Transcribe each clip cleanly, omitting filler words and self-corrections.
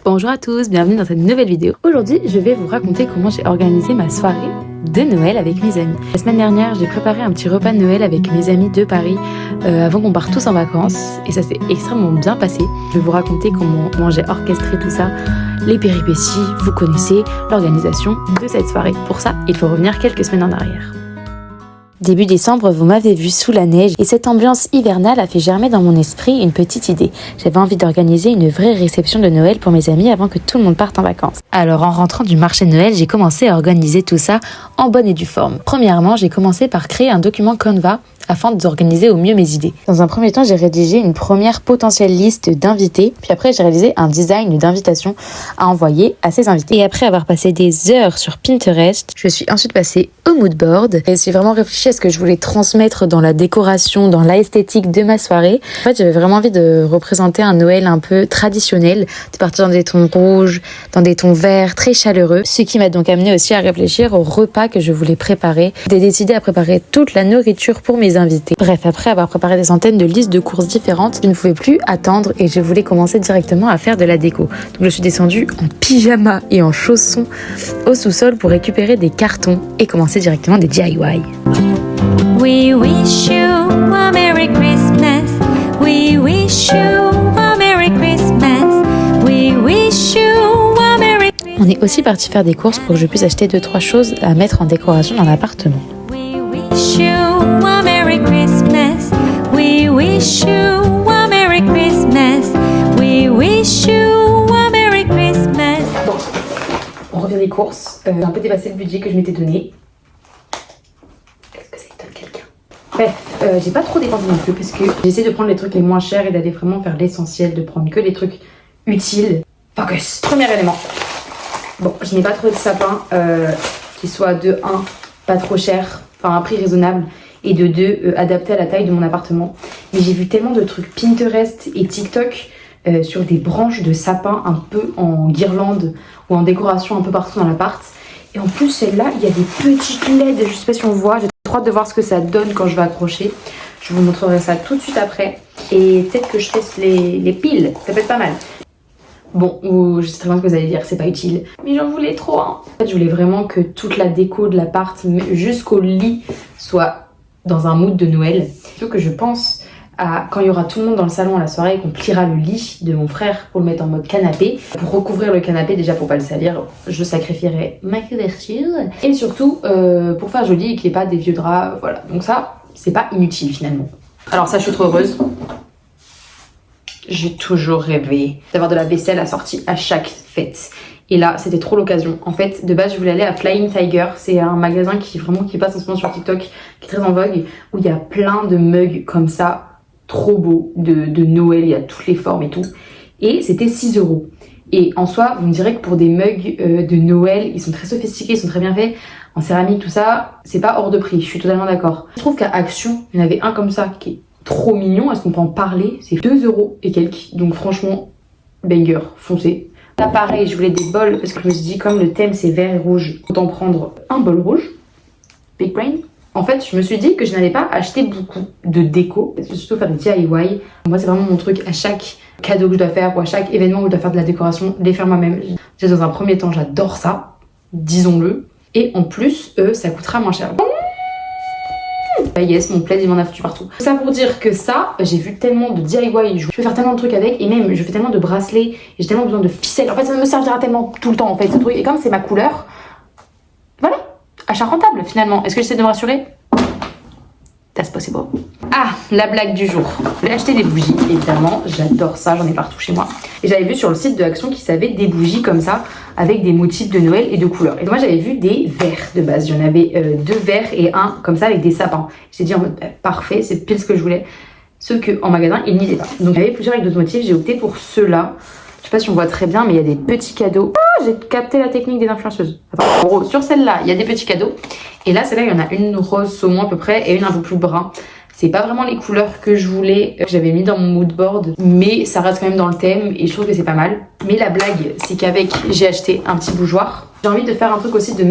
Bonjour à tous, bienvenue dans cette nouvelle vidéo. Aujourd'hui, je vais vous raconter comment j'ai organisé ma soirée de Noël avec mes amis. La semaine dernière, j'ai préparé un petit repas de Noël avec mes amis de Paris avant qu'on parte tous en vacances et ça s'est extrêmement bien passé. Je vais vous raconter comment j'ai orchestré tout ça, les péripéties, vous connaissez l'organisation de cette soirée. Pour ça, il faut revenir quelques semaines en arrière. Début décembre, vous m'avez vu sous la neige et cette ambiance hivernale a fait germer dans mon esprit une petite idée. J'avais envie d'organiser une vraie réception de Noël pour mes amis avant que tout le monde parte en vacances. Alors en rentrant du marché de Noël, j'ai commencé à organiser tout ça en bonne et due forme. Premièrement, j'ai commencé par créer un document Canva afin d'organiser au mieux mes idées. Dans un premier temps, j'ai rédigé une première potentielle liste d'invités, puis après j'ai réalisé un design d'invitation à envoyer à ces invités. Et après avoir passé des heures sur Pinterest, je suis ensuite passée au mood board et j'ai vraiment réfléchi à ce que je voulais transmettre dans la décoration, dans l'esthétique de ma soirée. En fait, j'avais vraiment envie de représenter un Noël un peu traditionnel, de partir dans des tons rouges, dans des tons verts, très chaleureux, ce qui m'a donc amené aussi à réfléchir au repas que je voulais préparer, de décider à préparer toute la nourriture pour mes invités. Bref, après avoir préparé des centaines de listes de courses différentes, je ne pouvais plus attendre et je voulais commencer directement à faire de la déco. Donc je suis descendue en pyjama et en chaussons au sous-sol pour récupérer des cartons et commencer directement des DIY. We wish you a Merry Christmas. We wish you a Merry Christmas. We wish you a Merry Christmas. On est aussi parti faire des courses pour que je puisse acheter 2-3 choses à mettre en décoration dans l'appartement. We wish you a Merry Christmas. We wish you a Merry Christmas. We wish you a Merry Christmas. Bon, on revient des courses. J'ai un peu dépassé le budget que je m'étais donné. Est-ce que ça étonne quelqu'un? Bref, j'ai pas trop dépensé non plus parce que j'essaie de prendre les trucs les moins chers et d'aller vraiment faire l'essentiel, de prendre que les trucs utiles. Focus. Premier élément. Bon, je n'ai pas trouvé de sapin qui soit de 1, pas trop cher, enfin un prix raisonnable, et de 2, adapté à la taille de mon appartement. Mais j'ai vu tellement de trucs Pinterest et TikTok sur des branches de sapin un peu en guirlande ou en décoration un peu partout dans l'appart. Et en plus, celle-là, il y a des petites LED, je sais pas si on voit, j'ai trop hâte de voir ce que ça donne quand je vais accrocher. Je vous montrerai ça tout de suite après. Et peut-être que je teste les piles, ça peut être pas mal. Bon, je sais très bien ce que vous allez dire, c'est pas utile. Mais j'en voulais trop, hein. En fait, je voulais vraiment que toute la déco de l'appart, jusqu'au lit, soit dans un mood de Noël. Surtout que je pense à quand il y aura tout le monde dans le salon à la soirée et qu'on pliera le lit de mon frère pour le mettre en mode canapé. Pour recouvrir le canapé, déjà pour pas le salir, je sacrifierai ma couverture. Et surtout, pour faire joli et qu'il n'y ait pas des vieux draps, voilà. Donc ça, c'est pas inutile finalement. Alors ça, je suis trop heureuse. J'ai toujours rêvé d'avoir de la vaisselle assortie à chaque fête. Et là, c'était trop l'occasion. En fait, de base, je voulais aller à Flying Tiger. C'est un magasin qui passe en ce moment sur TikTok, qui est très en vogue, où il y a plein de mugs comme ça, trop beaux, de Noël. Il y a toutes les formes et tout. Et c'était 6 €. Et en soi, vous me direz que pour des mugs de Noël, ils sont très sophistiqués, ils sont très bien faits. En céramique, tout ça, c'est pas hors de prix. Je suis totalement d'accord. Je trouve qu'à Action, il y en avait un comme ça qui est trop mignon. Est-ce qu'on peut en parler? C'est 2 € et quelques. Donc franchement, banger, foncez. Là pareil, je voulais des bols parce que je me suis dit comme le thème c'est vert et rouge, autant prendre un bol rouge. Big brain. En fait, je me suis dit que je n'allais pas acheter beaucoup de déco, parce que surtout faire des DIY. Moi, c'est vraiment mon truc à chaque cadeau que je dois faire ou à chaque événement où je dois faire de la décoration, les faire moi-même. Déjà dans un premier temps, j'adore ça, disons-le. Et en plus, ça coûtera moins cher. Yes, mon plaid il m'en a foutu partout. Ça pour dire que ça, j'ai vu tellement de DIY, je peux faire tellement de trucs avec, et même je fais tellement de bracelets, et j'ai tellement besoin de ficelles. En fait, ça me servira tellement tout le temps en fait ce truc. Et comme c'est ma couleur, voilà, achat rentable finalement. Est-ce que j'essaie de me rassurer? That's possible. Ah, la blague du jour. Je vais acheter des bougies, évidemment, j'adore ça, j'en ai partout chez moi. Et j'avais vu sur le site de Action qu'ils avaient des bougies comme ça, avec des motifs de Noël et de couleurs. Et moi j'avais vu des verres de base, j'en avais 2 verres et un comme ça avec des sapins. J'ai dit en mode parfait, c'est pile ce que je voulais. Sauf qu'en magasin, il n'y était pas. Donc j'avais plusieurs avec d'autres motifs, j'ai opté pour ceux-là. Je sais pas si on voit très bien, mais il y a des petits cadeaux. Oh, j'ai capté la technique des influenceuses. Attends, en gros, sur celle-là, il y a des petits cadeaux. Et là, celle-là, il y en a une rose saumon à peu près et une un peu plus brun. C'est pas vraiment les couleurs que je voulais, que j'avais mis dans mon mood board, mais ça reste quand même dans le thème et je trouve que c'est pas mal. Mais la blague, c'est qu'avec, j'ai acheté un petit bougeoir. J'ai envie de faire un truc aussi de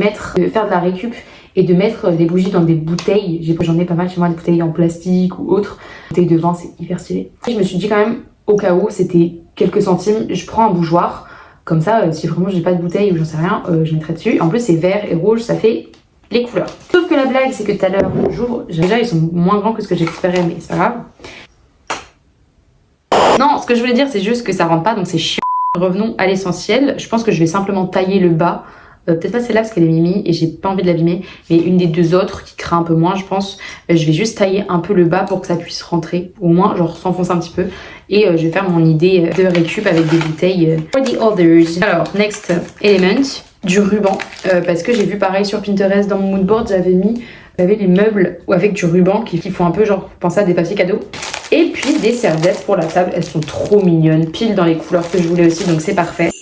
faire de la récup et de mettre des bougies dans des bouteilles. J'en ai pas mal chez moi, des bouteilles en plastique ou autres. Bouteilles de vin, c'est hyper stylé. Et je me suis dit quand même, au cas où c'était quelques centimes, je prends un bougeoir Comme ça, si vraiment j'ai pas de bouteille ou j'en sais rien, je mettrai dessus. En plus, c'est vert et rouge, ça fait les couleurs. Sauf que la blague, c'est que tout à l'heure, j'ouvre. Déjà, ils sont moins grands que ce que j'espérais, mais c'est pas grave. Non, ce que je voulais dire, c'est juste que ça rentre pas, donc c'est chiant. Revenons à l'essentiel. Je pense que je vais simplement tailler le bas. Peut-être pas celle-là parce qu'elle est mimi et j'ai pas envie de l'abîmer, mais une des deux autres qui craint un peu moins, je pense. Je vais juste tailler un peu le bas pour que ça puisse rentrer, au moins genre s'enfoncer un petit peu. Et je vais faire mon idée de récup avec des bouteilles for the others. Alors, next element, du ruban, parce que j'ai vu pareil sur Pinterest dans mon moodboard, j'avais les meubles avec du ruban qui font un peu genre penser à des papiers cadeaux. Et puis des serviettes pour la table, elles sont trop mignonnes, pile dans les couleurs que je voulais aussi, donc c'est parfait.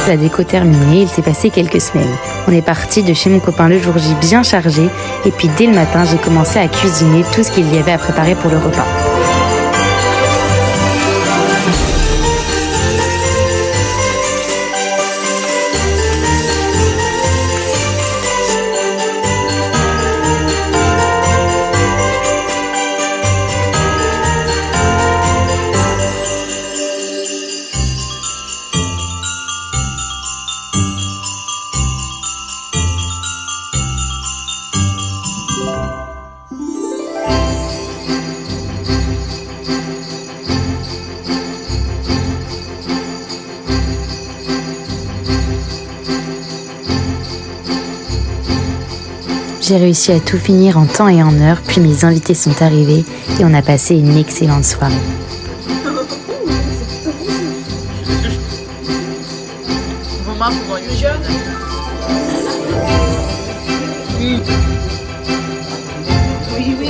La déco terminée, il s'est passé quelques semaines. On est parti de chez mon copain le jour J bien chargé et puis dès le matin, j'ai commencé à cuisiner tout ce qu'il y avait à préparer pour le repas. J'ai réussi à tout finir en temps et en heure, puis mes invités sont arrivés et on a passé une excellente soirée. Moment pour une jeune. Oui, oui, oui.